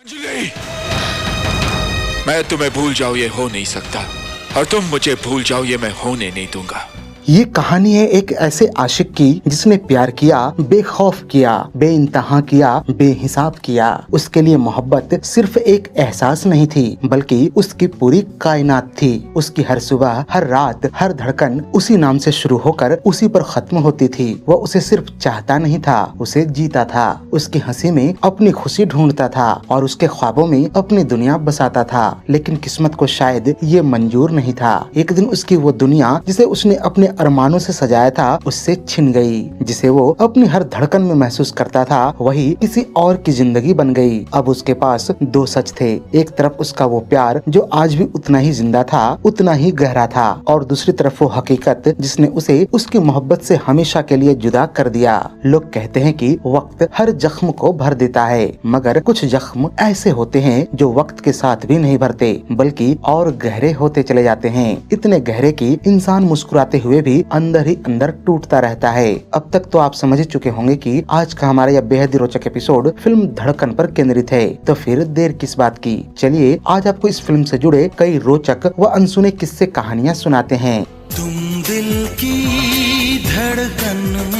अंजलि, मैं तुम्हें भूल जाऊं ये हो नहीं सकता, और तुम मुझे भूल जाओ ये मैं होने नहीं दूंगा। ये कहानी है एक ऐसे आशिक की जिसने प्यार किया, बेखौफ किया, बेइंतहा किया, बेहिसाब किया। उसके लिए मोहब्बत सिर्फ एक एहसास नहीं थी, बल्कि उसकी पूरी कायनात थी। उसकी हर सुबह, हर रात, हर धड़कन उसी नाम से शुरू होकर उसी पर खत्म होती थी। वह उसे सिर्फ चाहता नहीं था, उसे जीता था। उसकी हंसी में अपनी खुशी ढूंढता था और उसके ख्वाबों में अपनी दुनिया बसाता था। लेकिन किस्मत को शायद ये मंजूर नहीं था। एक दिन उसकी वो दुनिया जिसे उसने अपने अरमानों से सजाया था उससे छिन गई। जिसे वो अपनी हर धड़कन में महसूस करता था वही किसी और की जिंदगी बन गई। अब उसके पास दो सच थे। एक तरफ उसका वो प्यार जो आज भी उतना ही जिंदा था, उतना ही गहरा था, और दूसरी तरफ वो हकीकत जिसने उसे उसकी मोहब्बत से हमेशा के लिए जुदा कर दिया। लोग कहते हैं कि वक्त हर जख्म को भर देता है, मगर कुछ जख्म ऐसे होते हैं जो वक्त के साथ भी नहीं भरते, बल्कि और गहरे होते चले जाते हैं। इतने गहरे कि इंसान मुस्कुराते हुए भी अंदर ही अंदर टूटता रहता है। अब तक तो आप समझ ही चुके होंगे कि आज का हमारा यह बेहद ही रोचक एपिसोड फिल्म धड़कन पर केंद्रित है, तो फिर देर किस बात की। चलिए आज आपको इस फिल्म से जुड़े कई रोचक व अनसुने किस्से कहानियाँ सुनाते हैं। तुम दिल की धड़कन में।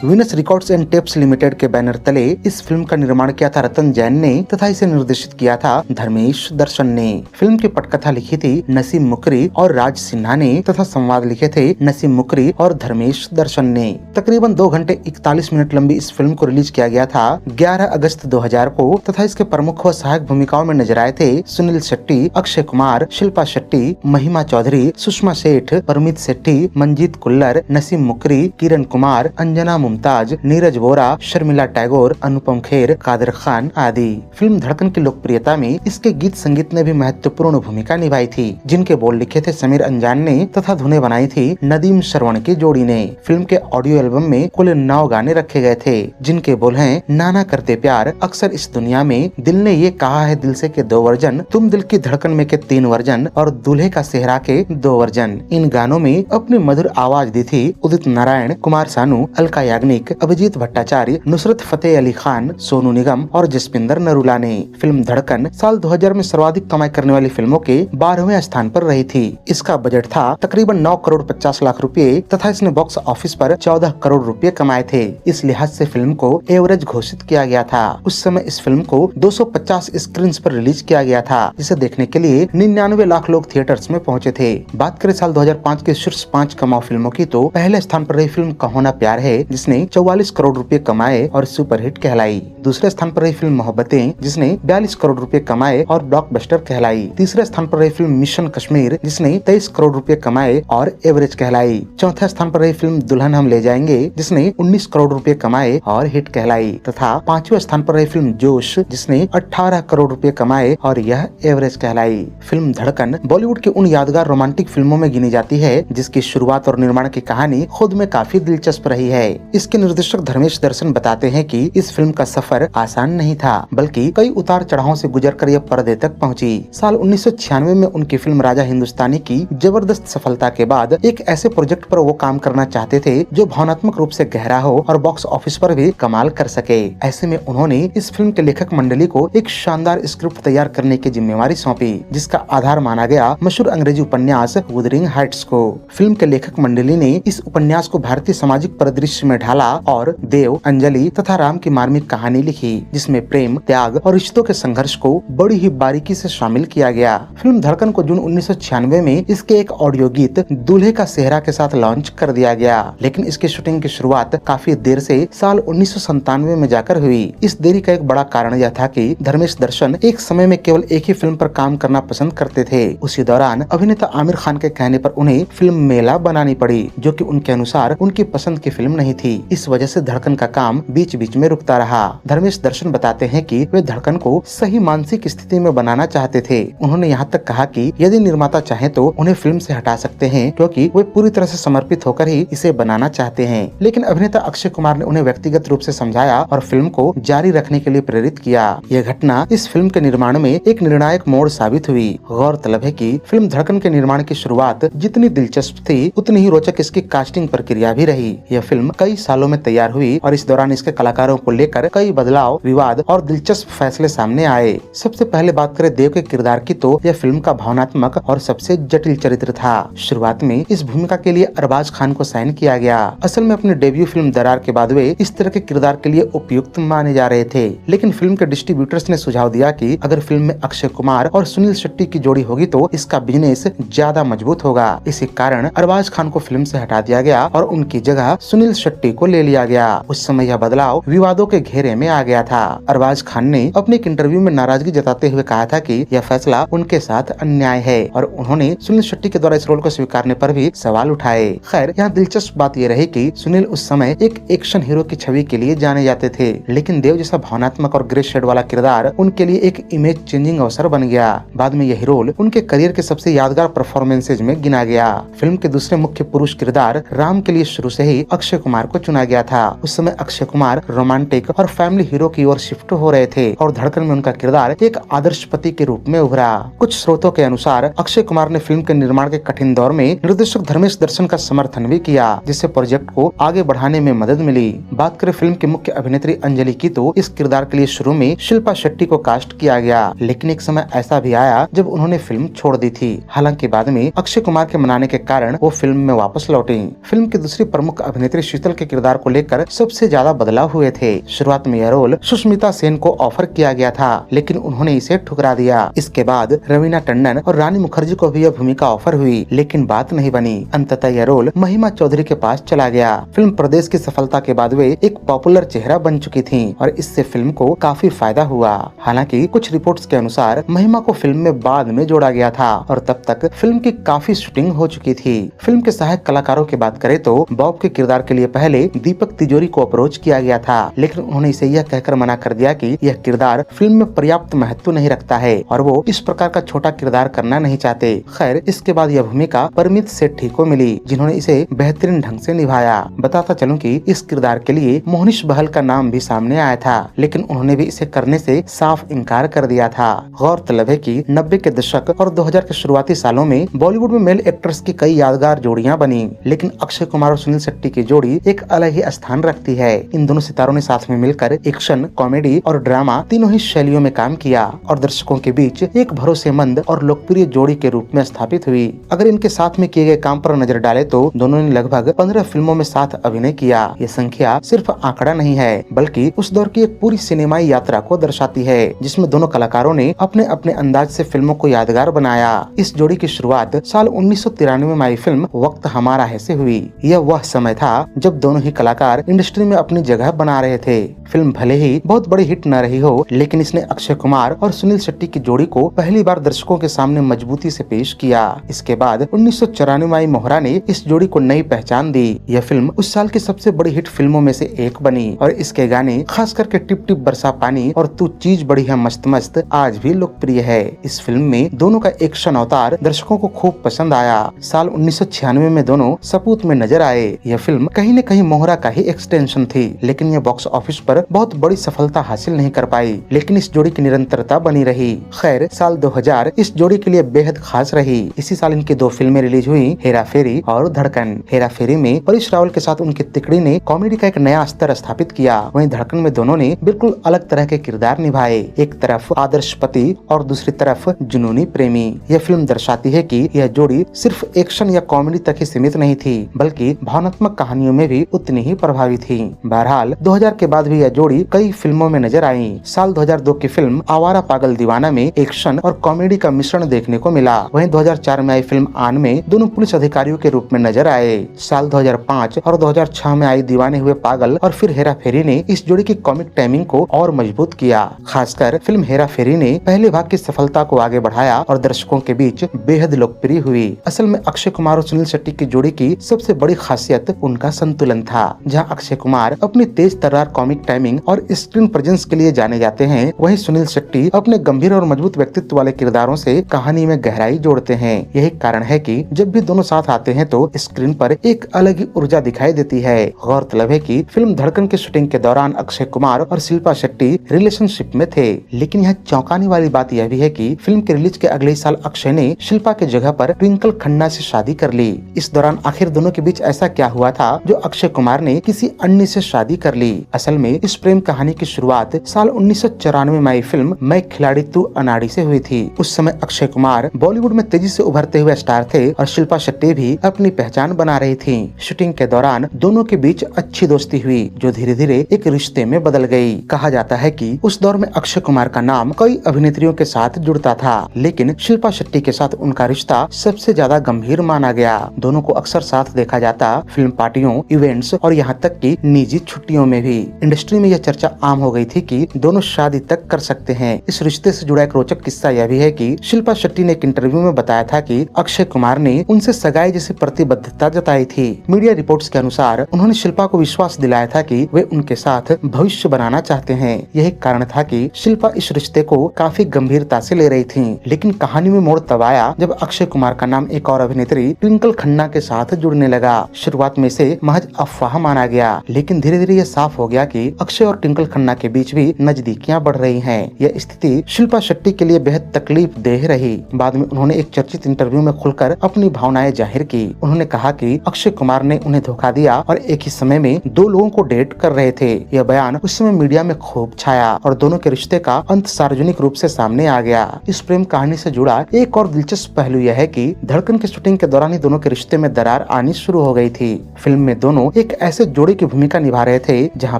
Venus records and tapes limited के बैनर तले इस फिल्म का निर्माण किया था रतन जैन ने तथा इसे निर्देशित किया था धर्मेश दर्शन ने। फिल्म की पटकथा लिखी थी नसीम मुकरी और राज सिन्हा ने तथा संवाद लिखे थे नसीम मुकरी और धर्मेश दर्शन ने। तकरीबन 2 घंटे 41 मिनट लंबी इस फिल्म को रिलीज किया गया था 11 अगस्त 2000 को तथा इसके प्रमुख व सहायक भूमिकाओं में नजर आए थे सुनील शेट्टी, अक्षय कुमार, शिल्पा शेट्टी, महिमा चौधरी, सुषमा सेठ, परमित सेट्टी, मंजीत कुल्लर, नसीम मुकरी, किरण कुमार, अंजना मुमताज, नीरज वोरा, शर्मिला टैगोर, अनुपम खेर, कादर खान आदि। फिल्म धड़कन की लोकप्रियता में इसके गीत संगीत ने भी महत्वपूर्ण भूमिका निभाई थी, जिनके बोल लिखे थे समीर अंजान ने तथा धुनें बनाई थी नदीम श्रवण की जोड़ी ने। फिल्म के ऑडियो एल्बम में कुल 9 गाने रखे गए थे, जिनके बोल हैं नाना करते प्यार, अक्सर इस दुनिया में, दिल ने ये कहा है दिल से के 2 वर्जन, तुम दिल की धड़कन में के 3 वर्जन और दूल्हे का सेहरा के 2 वर्जन। इन गानों में अपनी मधुर आवाज दी थी उदित नारायण, कुमार सानू, अलका याग्निक, अभिजीत भट्टाचार्य, नुसरत फतेह अली खान, सोनू निगम और जसपिंदर नरूला ने। फिल्म धड़कन साल 2000 में सर्वाधिक कमाई करने वाली फिल्मों के 12वें स्थान पर रही थी। इसका बजट था तकरीबन 9 करोड़ 50 लाख रुपए तथा इसने बॉक्स ऑफिस पर 14 करोड़ रुपए कमाए थे। इस लिहाज से फिल्म को एवरेज घोषित किया गया था। उस समय इस फिल्म को 250 स्क्रीन पर रिलीज किया गया था, जिसे देखने के लिए 99 लाख लोग थिएटर्स में पहुँचे थे। बात करें साल 2005 के शीर्ष 5 कमाऊ फिल्मों की, तो पहले स्थान पर रही फिल्म कहो ना प्यार है, जिसने 44 करोड़ रुपए कमाए और सुपरहिट कहलाई। दूसरे स्थान पर रही फिल्म मोहब्बतें, जिसने 42 करोड़ रुपए कमाए और ब्लॉकबस्टर कहलाई। तीसरे स्थान पर रही फिल्म मिशन कश्मीर, जिसने 23 करोड़ रुपए कमाए और एवरेज कहलाई। चौथे स्थान पर रही फिल्म दुल्हन हम ले जाएंगे, जिसने 19 करोड़ रुपए कमाए और हिट कहलाई। तथा 5वें स्थान पर रही फिल्म जोश, जिसने 18 करोड़ रुपए कमाए और यह एवरेज कहलाई। फिल्म धड़कन बॉलीवुड की उन यादगार रोमांटिक फिल्मों में गिनी जाती है जिसकी शुरुआत और निर्माण की कहानी खुद में काफी दिलचस्प रही है। इसके निर्देशक धर्मेश दर्शन बताते हैं कि इस फिल्म का सफर आसान नहीं था, बल्कि कई उतार चढ़ावों से गुजरकर यह पर्दे तक पहुंची। साल 1996 में उनकी फिल्म राजा हिंदुस्तानी की जबरदस्त सफलता के बाद एक ऐसे प्रोजेक्ट पर वो काम करना चाहते थे जो भावनात्मक रूप से गहरा हो और बॉक्स ऑफिस पर भी कमाल कर सके। ऐसे में उन्होंने इस फिल्म के लेखक मंडली को एक शानदार स्क्रिप्ट तैयार करने की जिम्मेवारी सौंपी, जिसका आधार माना गया मशहूर अंग्रेजी उपन्यास वुदरिंग हाइट्स को। फिल्म के लेखक मंडली ने इस उपन्यास को भारतीय सामाजिक परिदृश्य में ढाला और देव, अंजलि तथा राम की मार्मिक कहानी लिखी, जिसमें प्रेम, त्याग और रिश्तों के संघर्ष को बड़ी ही बारीकी से शामिल किया गया। फिल्म धड़कन को जून 1996 में इसके एक ऑडियो गीत दूल्हे का सेहरा के साथ लॉन्च कर दिया गया, लेकिन इसकी शूटिंग की शुरुआत काफी देर से साल 1997 में जाकर हुई। इस देरी का एक बड़ा कारण यह था कि धर्मेश दर्शन एक समय में केवल एक ही फिल्म पर काम करना पसंद करते थे। उसी दौरान अभिनेता आमिर खान के कहने पर उन्हें फिल्म मेला बनानी पड़ी, जो कि उनके अनुसार उनकी पसंद की फिल्म नहीं थी। इस वजह से धड़कन का काम बीच बीच में रुकता रहा। धर्मेश दर्शन बताते हैं कि वे धड़कन को सही मानसिक स्थिति में बनाना चाहते थे। उन्होंने यहाँ तक कहा कि यदि निर्माता चाहे तो उन्हें फिल्म से हटा सकते हैं, क्योंकि वे पूरी तरह से समर्पित होकर ही इसे बनाना चाहते हैं। लेकिन अभिनेता अक्षय कुमार ने उन्हें व्यक्तिगत रूप से समझाया और फिल्म को जारी रखने के लिए प्रेरित किया। यह घटना इस फिल्म के निर्माण में एक निर्णायक मोड़ साबित हुई। गौरतलब है कि फिल्म धड़कन के निर्माण की शुरुआत जितनी दिलचस्प थी, उतनी ही रोचक इसकी कास्टिंग प्रक्रिया भी रही। यह फिल्म कई सालों में तैयार हुई और इस दौरान इसके कलाकारों को लेकर कई बदलाव, विवाद और दिलचस्प फैसले सामने आए। सबसे पहले बात करें देव के किरदार की तो यह फिल्म का भावनात्मक और सबसे जटिल चरित्र था। शुरुआत में इस भूमिका के लिए अरबाज खान को साइन किया गया। असल में अपनी डेब्यू फिल्म दरार के बाद वे इस तरह के किरदार के लिए उपयुक्त माने जा रहे थे, लेकिन फिल्म के डिस्ट्रीब्यूटर्स ने सुझाव दिया कि अगर फिल्म में अक्षय कुमार और सुनील शेट्टी की जोड़ी होगी तो इसका बिजनेस ज्यादा मजबूत होगा। इसी कारण अरबाज खान को फिल्म से हटा दिया गया और उनकी जगह सुनील शेट्टी को ले लिया गया। उस समय यह बदलाव विवादों के घेरे में आ गया था। अरबाज खान ने अपने एक इंटरव्यू में नाराजगी जताते हुए कहा था कि यह फैसला उनके साथ अन्याय है और उन्होंने सुनील शेट्टी के द्वारा इस रोल को स्वीकारने पर भी सवाल उठाए। खैर, यहाँ दिलचस्प बात यह रही कि सुनील उस समय एक एक्शन हीरो की छवि के लिए जाने जाते थे, लेकिन देव जैसा भावनात्मक और ग्रे शेड वाला किरदार उनके लिए एक इमेज चेंजिंग अवसर बन गया। बाद में यही रोल उनके करियर के सबसे यादगार परफॉर्मेंसेज में गिना गया। फिल्म के दूसरे मुख्य पुरुष किरदार राम के लिए शुरू से ही अक्षय कुमार को चुना गया था। उस समय अक्षय कुमार रोमांटिक और फैमिली हीरो की ओर शिफ्ट हो रहे थे और धड़कन में उनका किरदार एक आदर्श पति के रूप में उभरा। कुछ स्रोतों के अनुसार अक्षय कुमार ने फिल्म के निर्माण के कठिन दौर में निर्देशक धर्मेश दर्शन का समर्थन भी किया, जिससे प्रोजेक्ट को आगे बढ़ाने में मदद मिली। बात करें फिल्म की मुख्य अभिनेत्री अंजलि की तो इस किरदार के लिए शुरू में शिल्पा शेट्टी को कास्ट किया गया, लेकिन एक समय ऐसा भी आया जब उन्होंने फिल्म छोड़ दी थी। हालांकि बाद में अक्षय कुमार के मनाने के कारण वो फिल्म में वापस लौटी। फिल्म की दूसरी प्रमुख अभिनेत्री शीतल के किरदार को लेकर सबसे ज्यादा बदलाव हुए थे। शुरुआत में यह रोल सुष्मिता सेन को ऑफर किया गया था, लेकिन उन्होंने इसे ठुकरा दिया। इसके बाद रवीना टंडन और रानी मुखर्जी को भी यह भूमिका ऑफर हुई, लेकिन बात नहीं बनी। अंततः यह रोल महिमा चौधरी के पास चला गया। फिल्म प्रदेश की सफलता के बाद वे एक पॉपुलर चेहरा बन चुकी थीं और इससे फिल्म को काफी फायदा हुआ। हालांकि कुछ रिपोर्ट्स के अनुसार महिमा को फिल्म में बाद में जोड़ा गया था और तब तक फिल्म की काफी शूटिंग हो चुकी थी। फिल्म के सहायक कलाकारों की बात करें तो बॉब के किरदार के लिए पहले दीपक तिजोरी को अप्रोच किया गया था, लेकिन उन्होंने इसे यह कहकर मना कर दिया कि यह किरदार फिल्म में पर्याप्त महत्व नहीं रखता है और वो इस प्रकार का छोटा किरदार करना नहीं चाहते। खैर, इसके बाद यह भूमिका परमित सेठी को मिली, जिन्होंने इसे बेहतरीन ढंग से निभाया। बताता चलूं कि इस किरदार के लिए मोहनीश बहल का नाम भी सामने आया था, लेकिन उन्होंने भी इसे करने से साफ इनकार कर दिया था। गौरतलब है कि 90 के दशक और 2000 के शुरुआती सालों में बॉलीवुड में मेल एक्टर्स की कई यादगार जोड़ियां बनी, लेकिन अक्षय कुमार और सुनील शेट्टी की जोड़ी एक अलग ही स्थान रखती है। इन दोनों सितारों ने साथ में मिलकर एक्शन, कॉमेडी और ड्रामा तीनों ही शैलियों में काम किया और दर्शकों के बीच एक भरोसेमंद और लोकप्रिय जोड़ी के रूप में स्थापित हुई। अगर इनके साथ में किए गए काम पर नजर डाले तो दोनों ने लगभग 15 फिल्मों में साथ अभिनय किया। ये संख्या सिर्फ आंकड़ा नहीं है, बल्कि उस दौर की एक पूरी सिनेमाई यात्रा को दर्शाती है, जिसमें दोनों कलाकारों ने अपने अपने अंदाज से फिल्मों को यादगार बनाया। इस जोड़ी की शुरुआत साल 1993 में आई फिल्म वक्त हमारा है से हुई। यह वह समय था जब दोनों ही कलाकार इंडस्ट्री में अपनी जगह बना रहे थे। फिल्म भले ही बहुत बड़ी हिट न रही हो, लेकिन इसने अक्षय कुमार और सुनील शेट्टी की जोड़ी को पहली बार दर्शकों के सामने मजबूती से पेश किया। इसके बाद 1994 में आई मोहरा ने इस जोड़ी को नई पहचान दी। यह फिल्म उस साल की सबसे बड़ी हिट फिल्मों में से एक बनी और इसके गाने खास करके टिप टिप बरसा पानी और तू चीज बड़ी है मस्त मस्त आज भी लोकप्रिय है। इस फिल्म में दोनों का एक्शन अवतार दर्शकों को खूब पसंद आया। साल 1996 में दोनों सपूत में नजर आए। यह फिल्म कहीं न कहीं मोहरा का ही एक्सटेंशन थी, लेकिन यह बॉक्स ऑफिस पर बहुत बड़ी सफलता हासिल नहीं कर पाई, लेकिन इस जोड़ी की निरंतरता बनी रही। खैर, साल 2000 इस जोड़ी के लिए बेहद खास रही। इसी साल इनकी 2 फिल्में रिलीज हुई, हेरा फेरी और धड़कन। हेरा फेरी में परेश रावल के साथ उनकी तिकड़ी ने कॉमेडी का एक नया स्तर स्थापित किया। वहीं धड़कन में दोनों ने बिल्कुल अलग तरह के किरदार निभाए, एक तरफ आदर्श पति और दूसरी तरफ जुनूनी प्रेमी। यह फिल्म दर्शाती है कि यह जोड़ी सिर्फ एक्शन या कॉमेडी तक ही सीमित नहीं थी, बल्कि भावनात्मक कहानियों में भी उतनी ही प्रभावी थी। बहरहाल 2000 के बाद भी यह जोड़ी कई फिल्मों में नजर आई। साल 2002 की फिल्म आवारा पागल दीवाना में एक्शन और कॉमेडी का मिश्रण देखने को मिला। वहीं 2004 में आई फिल्म आन में दोनों पुलिस अधिकारियों के रूप में नजर आए। साल 2005 और 2006 में आई दीवाने हुए पागल और फिर हेरा फेरी ने इस जोड़ी की कॉमिक टाइमिंग को और मजबूत किया। खासकर फिल्म हेरा फेरी ने पहले भाग की सफलता को आगे बढ़ाया और दर्शकों के बीच बेहद लोकप्रिय हुई। असल में अक्षय कुमार और सुनील शेट्टी की जोड़ी की सबसे बड़ी खासियत उनका संतुलन था। जहां अक्षय कुमार अपनी तेज तर्रार कॉमिक टाइमिंग और स्क्रीन प्रेजेंस के लिए जाने जाते हैं, वहीं सुनील शेट्टी अपने गंभीर और मजबूत व्यक्तित्व वाले किरदारों से कहानी में गहराई जोड़ते हैं। यही कारण है कि जब भी दोनों साथ आते हैं तो स्क्रीन पर एक अलग ही ऊर्जा दिखाई देती है। गौरतलब है कि फिल्म धड़कन की शूटिंग के दौरान अक्षय कुमार और शिल्पा शेट्टी रिलेशनशिप में थे, लेकिन यहाँ चौंकाने वाली बात यह भी है कि फिल्म के रिलीज के अगले साल अक्षय ने शिल्पा के जगह पर ट्विंकल खन्ना से शादी कर ली। इस दौरान आखिर दोनों के बीच ऐसा क्या हुआ था जो अक्षय अक्षय कुमार ने किसी अन्य से शादी कर ली। असल में इस प्रेम कहानी की शुरुआत साल 1994 में आई फिल्म मैं खिलाड़ी तू अनाड़ी से हुई थी। उस समय अक्षय कुमार बॉलीवुड में तेजी से उभरते हुए स्टार थे और शिल्पा शेट्टी भी अपनी पहचान बना रही थी। शूटिंग के दौरान दोनों के बीच अच्छी दोस्ती हुई जो धीरे धीरे एक रिश्ते में बदल गई। कहा जाता है कि उस दौर में अक्षय कुमार का नाम कई अभिनेत्रियों के साथ जुड़ता था, लेकिन शिल्पा शेट्टी के साथ उनका रिश्ता सबसे ज्यादा गंभीर माना गया। दोनों को अक्सर साथ देखा जाता फिल्म पार्टियों, इवेंट्स और यहाँ तक कि निजी छुट्टियों में भी। इंडस्ट्री में यह चर्चा आम हो गई थी कि दोनों शादी तक कर सकते हैं। इस रिश्ते से जुड़ा एक रोचक किस्सा यह भी है कि शिल्पा शेट्टी ने एक इंटरव्यू में बताया था कि अक्षय कुमार ने उनसे सगाई जैसी प्रतिबद्धता जताई थी। मीडिया रिपोर्ट्स के अनुसार उन्होंने शिल्पा को विश्वास दिलाया था कि वे उनके साथ भविष्य बनाना चाहते हैं। यही कारण था कि शिल्पा इस रिश्ते को काफी गंभीरता से ले रही थी। लेकिन कहानी में मोड़ तब आया जब अक्षय कुमार का नाम एक और अभिनेत्री ट्विंकल खन्ना के साथ जुड़ने लगा। शुरुआत में इसे महज अफवाह माना गया, लेकिन धीरे धीरे यह साफ हो गया कि अक्षय और ट्विंकल खन्ना के बीच भी नजदीकियां बढ़ रही हैं। यह स्थिति शिल्पा शेट्टी के लिए बेहद तकलीफ देह रही। बाद में उन्होंने एक चर्चित इंटरव्यू में खुलकर अपनी भावनाएं जाहिर की। उन्होंने कहा कि अक्षय कुमार ने उन्हें धोखा दिया और एक ही समय में दो लोगों को डेट कर रहे थे। यह बयान उस समय मीडिया में खूब छाया और दोनों के रिश्ते का अंत सार्वजनिक रूप से सामने आ गया। इस प्रेम कहानी से जुड़ा एक और दिलचस्प पहलू यह है कि धड़कन की शूटिंग के दौरान ही दोनों के रिश्ते में दरार आनी शुरू हो गई थी। फिल्म में दोनों एक ऐसे जोड़े की भूमिका निभा रहे थे जहाँ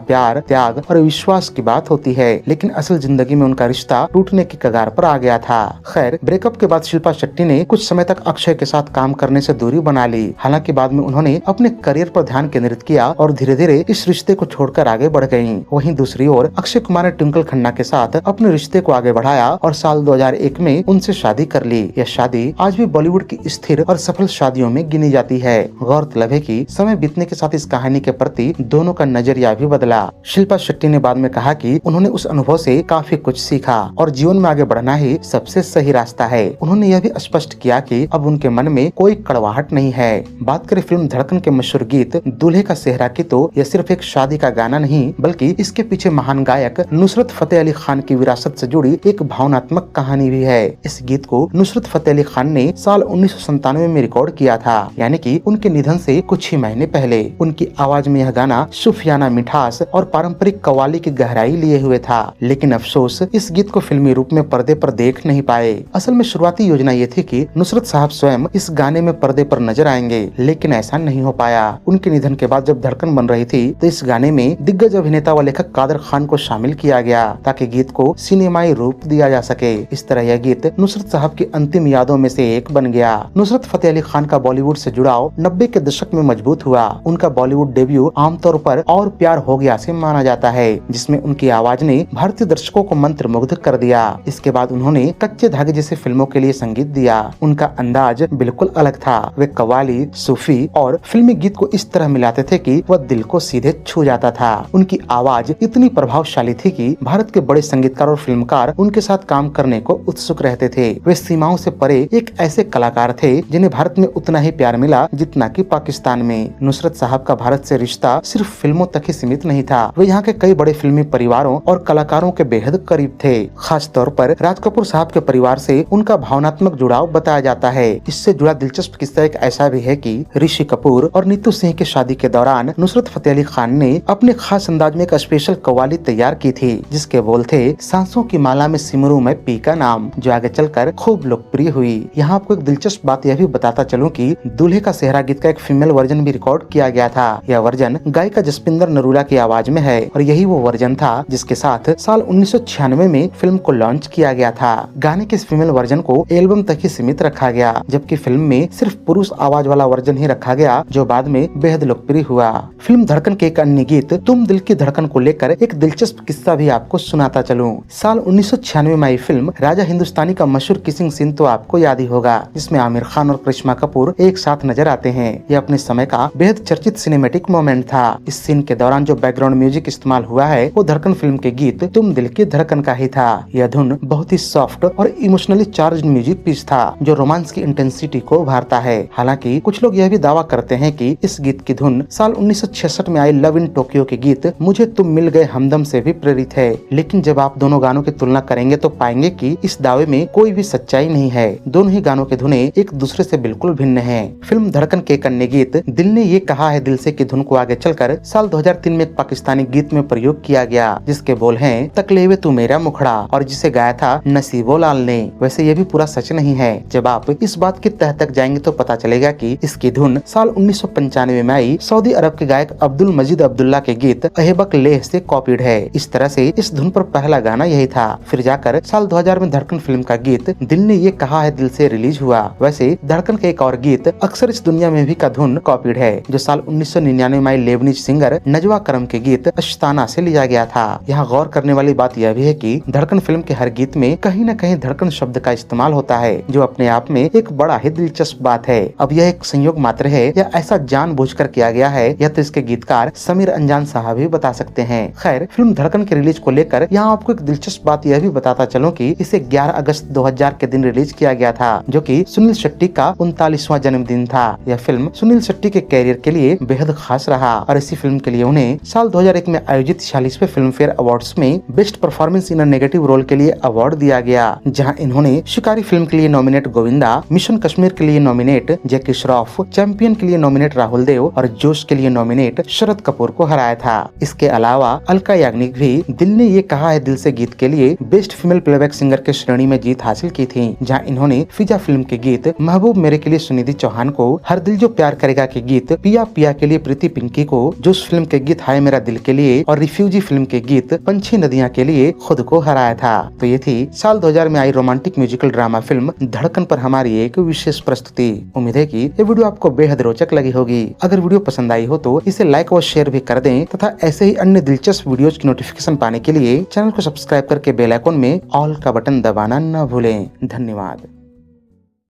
प्यार, त्याग और विश्वास की बात होती है, लेकिन असल जिंदगी में उनका रिश्ता टूटने की कगार पर आ गया था। खैर, ब्रेकअप के बाद शिल्पा शेट्टी ने कुछ समय तक अक्षय के साथ काम करने से दूरी बना ली। हालांकि बाद में उन्होंने अपने करियर पर ध्यान केंद्रित किया और धीरे धीरे इस रिश्ते को छोड़कर आगे बढ़ गयीं। वहीं दूसरी ओर अक्षय कुमार ने ट्विंकल खन्ना के साथ अपने रिश्ते को आगे बढ़ाया और साल 2001 में उनसे शादी कर ली। यह शादी आज भी बॉलीवुड की स्थिर और सफल शादियों में गिनी जाती है। गौरतलब है कि समय बीतने के साथ इस कहानी के प्रति दोनों का नजरिया भी बदला। शिल्पा शेट्टी ने बाद में कहा कि उन्होंने उस अनुभव से काफी कुछ सीखा और जीवन में आगे बढ़ना ही सबसे सही रास्ता है। उन्होंने यह भी स्पष्ट किया कि अब उनके मन में कोई कड़वाहट नहीं है। बात करें फिल्म धड़कन के मशहूर गीत दूल्हे का सेहरा की, तो यह सिर्फ एक शादी का गाना नहीं बल्कि इसके पीछे महान गायक नुसरत फतेह अली खान की विरासत से जुड़ी एक भावनात्मक कहानी भी है। इस गीत को नुसरत फतेह अली खान ने साल 1997 में रिकॉर्ड किया था, यानी कि उनके निधन से कुछ ही महीने पहले। उनकी आवाज में यह गाना सूफियाना मिठास और पारंपरिक कव्वाली की गहराई लिए हुए था, लेकिन अफसोस इस गीत को फिल्मी रूप में पर्दे पर देख नहीं पाए। असल में शुरुआती योजना ये थी कि नुसरत साहब स्वयं इस गाने में पर्दे पर नजर आएंगे, लेकिन ऐसा नहीं हो पाया। उनके निधन के बाद जब धड़कन बन रही थी तो इस गाने में दिग्गज अभिनेता व लेखक कादर खान को शामिल किया गया ताकि गीत को सिनेमाई रूप दिया जा सके। इस तरह यह गीत नुसरत साहब की अंतिम यादों में से एक बन गया। नुसरत फतेह अली खान का बॉलीवुड से जुड़ाव 90 के दशक में मजबूत हुआ। उनका बॉलीवुड डेब्यू आमतौर पर और प्यार हो गया से माना जाता है, जिसमें उनकी आवाज ने भारतीय दर्शकों को मंत्रमुग्ध कर दिया। इसके बाद उन्होंने कच्चे धागे जैसे फिल्मों के लिए संगीत दिया। उनका अंदाज बिल्कुल अलग था। वे कव्वाली, सूफी और फिल्मी गीत को इस तरह मिलाते थे कि वह दिल को सीधे छू जाता था। उनकी आवाज इतनी प्रभावशाली थी कि भारत के बड़े संगीतकार और फिल्मकार उनके साथ काम करने को उत्सुक रहते थे। वे सीमाओं से परे एक ऐसे कलाकार थे जिन्हें भारत में उतना ही प्यार मिला जितना कि पाकिस्तान में। नुसरत साहब का भारत से रिश्ता सिर्फ फिल्मों तक ही सीमित नहीं था। वे यहाँ के कई बड़े फिल्मी परिवारों और कलाकारों के बेहद करीब थे। खास तौर पर राज कपूर साहब के परिवार से उनका भावनात्मक जुड़ाव बताया जाता है। इससे जुड़ा दिलचस्प किस्सा एक ऐसा भी है कि ऋषि कपूर और नीतू सिंह की शादी के दौरान नुसरत फतेह अली खान ने अपने खास अंदाज में एक स्पेशल कव्वाली तैयार की थी, जिसके बोल थे सांसों की माला में सिमरू मैं पी का नाम, जो आगे चलकर खूब लोकप्रिय हुई। यहाँ आपको एक दिलचस्प बात यह भी बताता चलूं कि दूल्हे का सेहरा गीत का एक फीमेल वर्जन भी रिकॉर्ड किया गया था। यह वर्जन गायिका जसपिंदर नरूला की आवाज में है और यही वो वर्जन था जिसके साथ साल 1996 में फिल्म को लॉन्च किया गया था। गाने के इस फीमेल वर्जन को एल्बम तक ही सीमित रखा गया, जबकि फिल्म में सिर्फ पुरुष आवाज वाला वर्जन ही रखा गया, जो बाद में बेहद लोकप्रिय हुआ। फिल्म धड़कन के एक अन्य गीत तुम दिल की धड़कन को लेकर एक दिलचस्प किस्सा भी आपको सुनाता चलूं। साल 1996 में आई फिल्म राजा हिंदुस्तानी का मशहूर किसिंग सीन तो आपको याद ही होगा, जिसमें आमिर खान और करिश्मा कपूर एक साथ नजर आते हैं। यह अपने समय का बेहद चर्चित सिनेमैटिक मोमेंट था। इस सीन के दौरान जो बैकग्राउंड म्यूजिक इस्तेमाल हुआ है वो धड़कन फिल्म के गीत तुम दिल की धड़कन का ही था। यह धुन बहुत ही सॉफ्ट और इमोशनली चार्ज म्यूजिक पीस था जो रोमांस की इंटेंसिटी को उभारता है। हालांकि कुछ लोग यह भी दावा करते हैं कि इस गीत की धुन साल 1966 में आई लव इन टोक्यो के गीत मुझे तुम मिल गए हमदम से भी प्रेरित है। लेकिन जब आप दोनों गानों की तुलना करेंगे तो पाएंगे कि इस दावे में कोई भी सच्चाई नहीं है। दोनों ही गानों के धुनें एक दूसरे से बिल्कुल भिन्न हैं। फिल्म धड़कन के एक अन्य गीत दिल ने ये कहा है दिल से की धुन को आगे चलकर साल 2003 में एक पाकिस्तानी गीत में प्रयोग किया गया, जिसके बोल हैं तकलेवे तू मेरा मुखड़ा, और जिसे गाया था नसीबो लाल ने। वैसे ये भी पूरा सच नहीं है। जब आप इस बात की तह तक जाएंगे तो पता चलेगा कि इसकी धुन साल 1995 में आई सऊदी अरब के गायक अब्दुल मजीद अब्दुल्ला के गीत अहेबक लेह से कॉपीड है। इस तरह से इस धुन पर पहला गाना यही था। फिर जाकर साल 2000 में धड़कन फिल्म का गीत दिल ने ये कहा है दिल से रिलीज हुआ। वैसे धड़कन का एक और गीत अक्सर इस दुनिया में भी का धुन कॉपीड है, जो साल 1999 में आई लेबनीज सिंगर नजवा करम के गीत अश्ताना से लिया गया था। यहाँ गौर करने वाली बात यह भी है कि धड़कन फिल्म के हर गीत में कहीं न कहीं धड़कन शब्द का इस्तेमाल होता है, जो अपने आप में एक बड़ा ही दिलचस्प बात है। अब यह एक संयोग मात्र है या ऐसा जानबूझकर किया गया है, यह तो इसके गीतकार समीर अंजान साहब भी बता सकते हैं। खैर, फिल्म धड़कन के रिलीज को लेकर यहाँ आपको एक दिलचस्प बात यह भी बताता चलूं कि इसे 11 अगस्त 2000 के दिन रिलीज किया गया था, जो कि सुनील शेट्टी का 39वां जन्मदिन था। यह फिल्म सुनील शेट्टी के कैरियर के लिए बेहद खास रहा और इसी फिल्म के लिए उन्हें साल 2001 में आयोजित 46वें फिल्म फेयर अवार्ड्स में best performance in a negative role के लिए अवार्ड दिया गया, जहां इन्होंने शिकारी फिल्म के लिए नॉमिनेट गोविंदा, मिशन कश्मीर के लिए नॉमिनेट जैकी श्रॉफ, चैंपियन के लिए नॉमिनेट राहुल देव और जोश के लिए नॉमिनेट शरद कपूर को हराया था। इसके अलावा अलका याग्निक भी दिल ने ये कहा है दिल से गीत के लिए बेस्ट फीमेल प्लेबैक सिंगर के श्रेणी में जीत हासिल की थी, जहां इन्होंने फिजा फिल्म के गीत महबूब मेरे के लिए सुनिधि चौहान को, हर दिल जो प्यार करेगा के गीत पिया पिया के लिए प्रीति पिंकी को, जोश फिल्म के गीत हाय मेरा दिल के लिए और रिफ्यूजी फिल्म के गीत पंछी नदियां के लिए खुद को हराया था। तो ये थी साल 2000 में आई रोमांटिक म्यूजिकल ड्रामा फिल्म धड़कन पर हमारी एक विशेष प्रस्तुति। उम्मीद है कि ये वीडियो आपको बेहद रोचक लगी होगी। अगर वीडियो पसंद आई हो तो इसे लाइक और शेयर भी कर दें तथा ऐसे ही अन्य दिलचस्प वीडियोज की नोटिफिकेशन पाने के लिए चैनल को सब्सक्राइब करके बेल आइकन में ऑल का बटन दबाना न भूलें। धन्यवाद।